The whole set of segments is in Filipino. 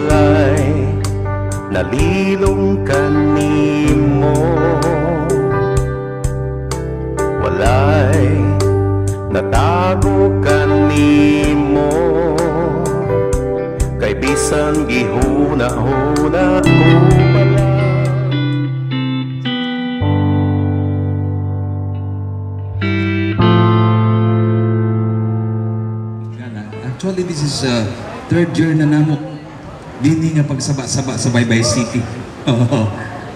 walay nalilong kanimo, walay natago kanimo, kay bisan gihuna-huna ko pala. Actually, this is third year na namo dini nga pagsaba-saba sa Baybay City.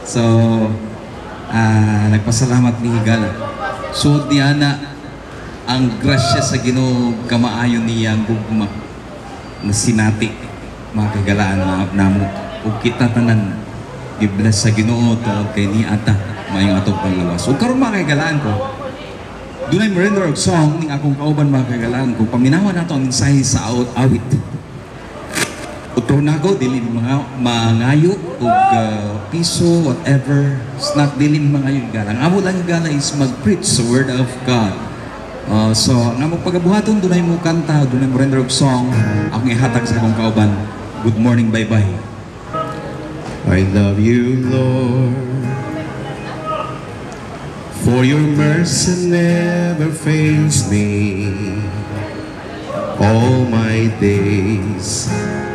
So, nagpasalamat ni Higala. So, diana ang grasya sa Ginoo kamaayon niya ang gugma na sinati mga kagalaan namo ug kita tanan i-bless sa Ginoo tungod kay ni ata maayong atong panglawas. Ug karon mga kagalaan ko, dunay render og song ning akong kauban mga kagalaan ko, paminawan nato ang mensahe sa awit. Utro na ko, dili mga mangayo o piso, whatever. Snack, dili mangayo galang. Amo lang gala is mag-preach the word of God. So, nga mo pagabuhaton, dunay mo kanta, dunay mo render of song. Akong ihatag sa akong kauban. Good morning, bye-bye. I love you, Lord, for your mercy never fails me. All my days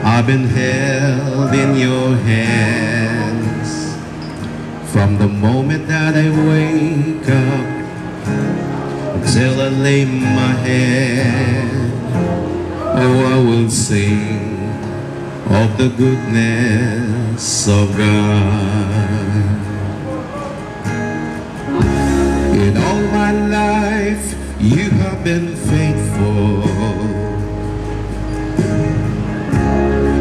I've been held in your hands. From the moment that I wake up until I lay my head, oh, I will sing of the goodness of God. In all my life, you have been faithful.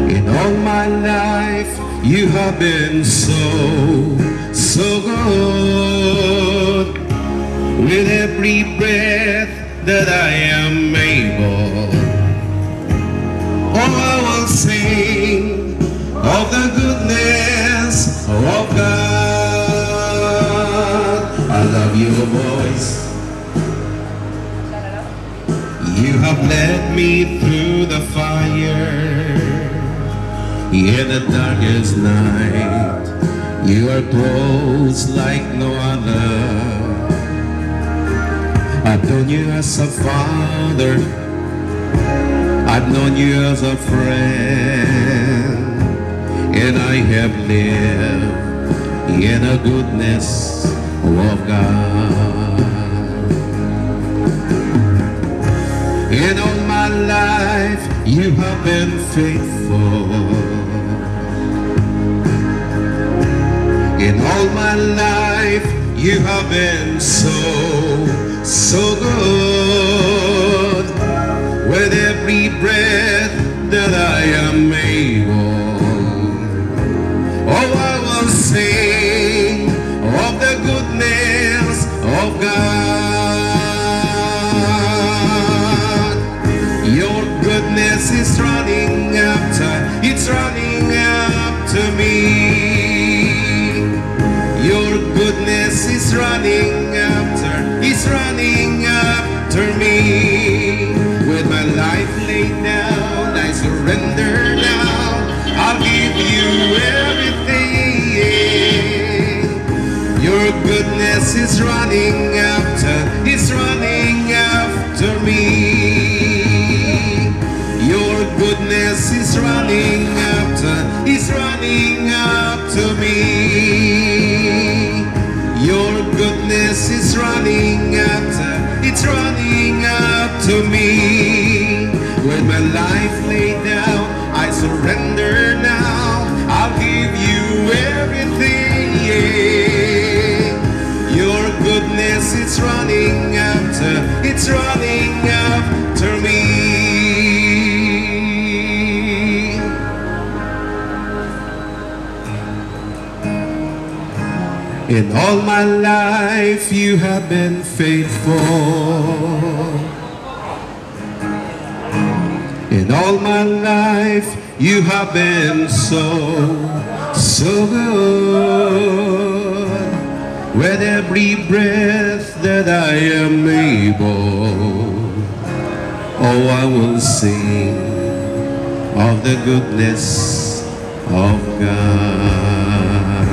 In all my life, you have been so good. With every breath that I am able, oh, I will sing of the goodness of God. I love your voice. You have led me through the fire. In the darkest night, you are close like no other. I've known you as a father, I've known you as a friend, and I have lived in the goodness of God. In all my life, you have been faithful. In all my life, you have been so good. With every breath that I am able, oh, I will sing of the goodness of God. Your goodness is running after, it's running after me. Your goodness is running after, it's running after me. With my life laid down, I surrender now. I'll give you everything. Your goodness is running after, it's running after me. Your goodness is running after, it's running after me. Your goodness is running after, it's running after me. With my life laid down, I surrender now. I'll give you everything, yeah. Your goodness is running after, it's running after me. In all my life, you have been faithful. In all my life, you have been so good. With every breath that I am able, oh, I will sing of the goodness of God.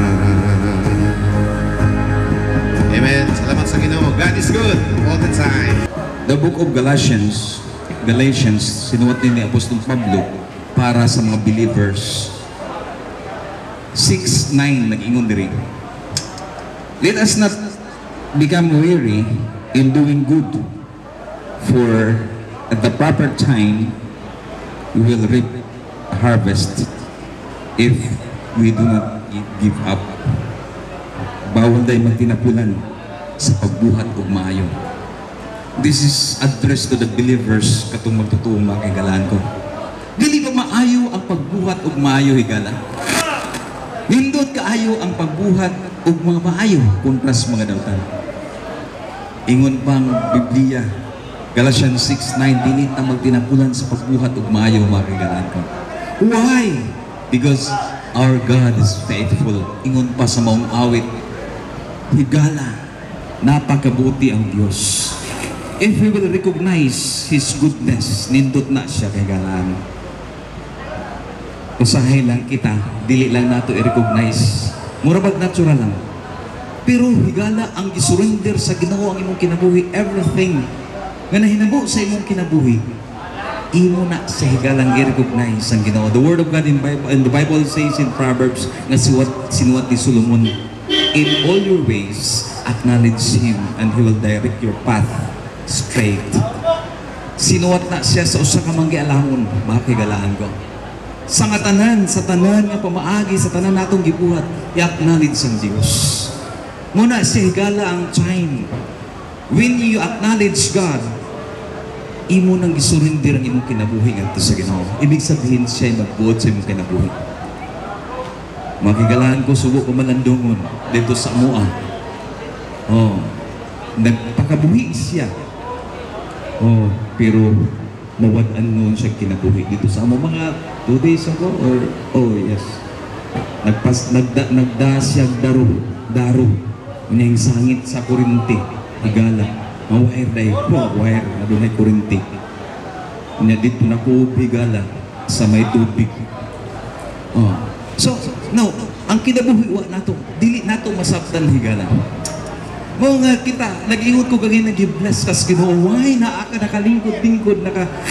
Amen. Salamat sa Ginoo. God is good all the time. The book of Galatians, sinuwat ni Apostol Pablo para sa mga believers. 6:9 nag-ingon diri. Let us not become weary in doing good, for at the proper time we will reap a harvest if we do not give up. Bawal day magtinapulan sa pagbuhat ug maayo. This is addressed to the believers katong magtutuong mga kaigalaan ko. Dili ba maayo ang pagbuhat ug maayo higala? Nindot kaayo ang pagbuhat ug mga maayo kontra sa mga dawtan. Ingon pang Biblia, Galatians 6:9, dili ta magtinapulan sa pagbuhat ug maayo mga kaigalaan ko. Why? Because our God is faithful. Ingon pa sa maong awit, higala, napakabuti ang Dios. If we will recognize His goodness, nindot na siya kay galaan. Usahay lang kita, dili lang nato i-recognize. Murabag natural lang. Pero higala ang gisurrender sa Ginoo ang imong kinabuhi, everything nga nahinabo sa imong kinabuhi, imo na sa higalang i-recognize ang Ginoo. The Word of God in the Bible says in Proverbs nga sinuwat ni Solomon, in all your ways acknowledge Him and He will direct your path straight. Sinuwat na siya sa usa ka manggialahon, makigalaan ko. Sa tanan nga pamaagi, sa tanan natong gibuhat, i-acknowledge ang Dios. Muna siya higala ang time. When you acknowledge God, imo nang gisurrender ang imong kinabuhi ngadto sa Ginoo. Ibig sabihin siya magbuot sa imong kinabuhi. Makigalaan ko, subo ko malandungon dito sa mua. Nagpakabuhi siya. Pero mawad-an noon siya kinabuhi dito sa amo mga 2 days ago or yes. Nagdasiyag daro. Inyang sangit sa kurinti, higala. Mawire day, wire, adunay kurinti. Inya dito na ko higala sa may tubig. So, now, ang kinabuhi wa nato, dili nato masabtan higala. Mo nga kita, nag-ingot ko kagay nag-bless kas Ginoo. Why naa ka nakalingkod-lingkod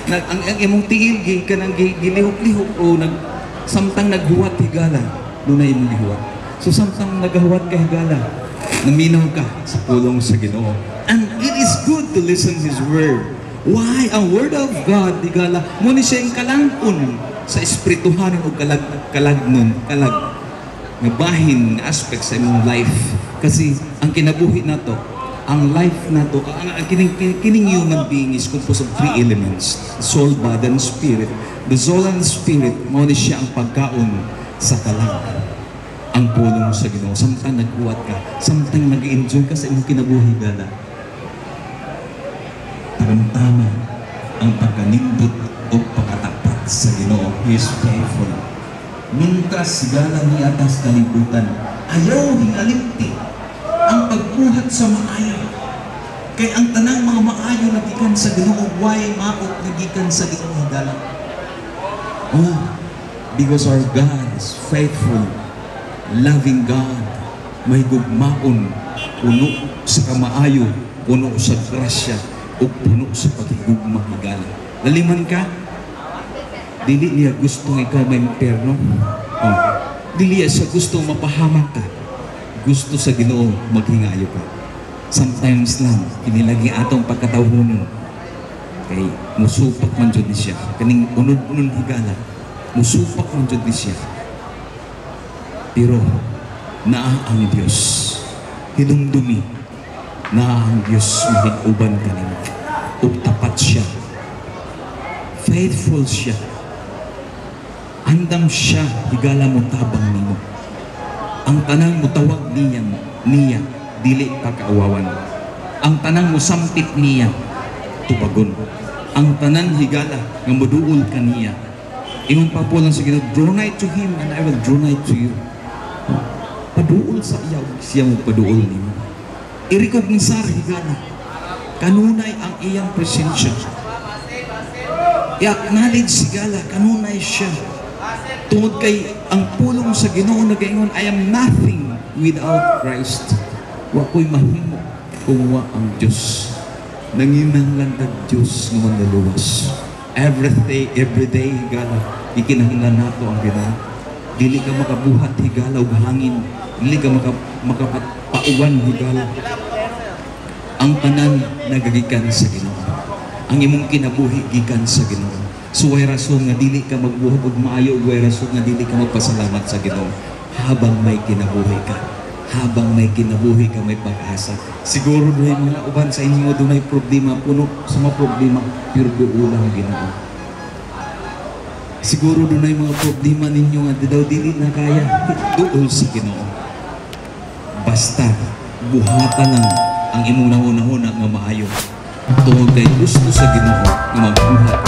ang imong tiil ka nang gilihok-lihok o samtang naghuwat higala, dunay imong gihuwat. So samtang naghuwat ka higala, naminaw ka sa pulong sa Ginoo. And it is good to listen His word. Why? Ang word of God, higala, mo ni siya yung kalangkon sa espirituhan o bahin na aspect sa imong life. Kasi ang kinabuhi nato, ang life nato, ang kining human being is composed of 3 elements: soul, body, and spirit. The soul and spirit, mao ni siya ang pagkaon sa kalag. Ang pulong sa Ginoo, samtang nagbuhat ka, samtang nag-enjoy ka sa imong kinabuhi gala. Tama ang pagkanindot o pagkatapat sa Ginoo. He is faithful. Mintras gala ni atas kalibutan, ayaw hingalimti ang pagbuhat sa maayo. Kay ang tanang mga maayo nagikan sa Ginoo, why maot nagikan sa Ginoo higala? Because our God is faithful, loving God, may gugmaon, puno sa kamaayo, puno sa grasya, o puno sa pagigugma higala. Laliman ka, dili niya gustong ikaw may imperno. Dili niya siya gustong mapahamak ka. Gusto sa Ginoo maghingayo ka. Sometimes lang, kinilagi atong pagkatawhon. Kay musupak man dyan ni siya. Kaning unod-unod higala, musupak man dyan ni siya. Pero, naa ang Diyos. Hinumdumi, naa ang Diyos mahiguban ka nimo. Tapat siya. Faithful siya. Andam siya, higala mo tabang nimo. Ang tanang mo tawag niya, dili pagkaawawan. Ang tanang mo sampit niya, tubagon. Ang tanan higala, nga moduol ka niya. Ingon pa po lang sa Ginoo, draw nigh to Him and I will draw nigh to you. Paduol sa iyaw, siya mo paduol nimo. I-recognisar higala, kanunay ang iyang presensya. I-acknowledge higala, kanunay siya. Tungod kay ang pulong sa Ginoo nagaingon, I am nothing without Christ. Wa ko'y mahimo kung wa ang Diyos. Nanginahanglan kag Diyos nga manluluwas. Every day higala ikinahanglan nato ang Ginoo. Dili ka makabuhat higala og hangin, dili ka makapauwan higala. Ang tanan nagagikan sa Ginoo. Ang imong kinabuhi gikan sa Ginoo. So way rason nga dili ka magbuhat og maayo, way rason nga dili ka magpasalamat sa Ginoo habang may kinabuhi ka. Habang may kinabuhi ka, may pag-asa. Siguro doon mga uban sa inyo doon ay problema, puno sa mga problema, pero doon lang Ginoo. Siguro doon ay mga problema ninyo nga daw dili na kaya, doon sa Ginoo. Basta buhatan lang ang imong nahuna-huna nga maayo. Tungod kay gusto sa Ginoo nga magbuhat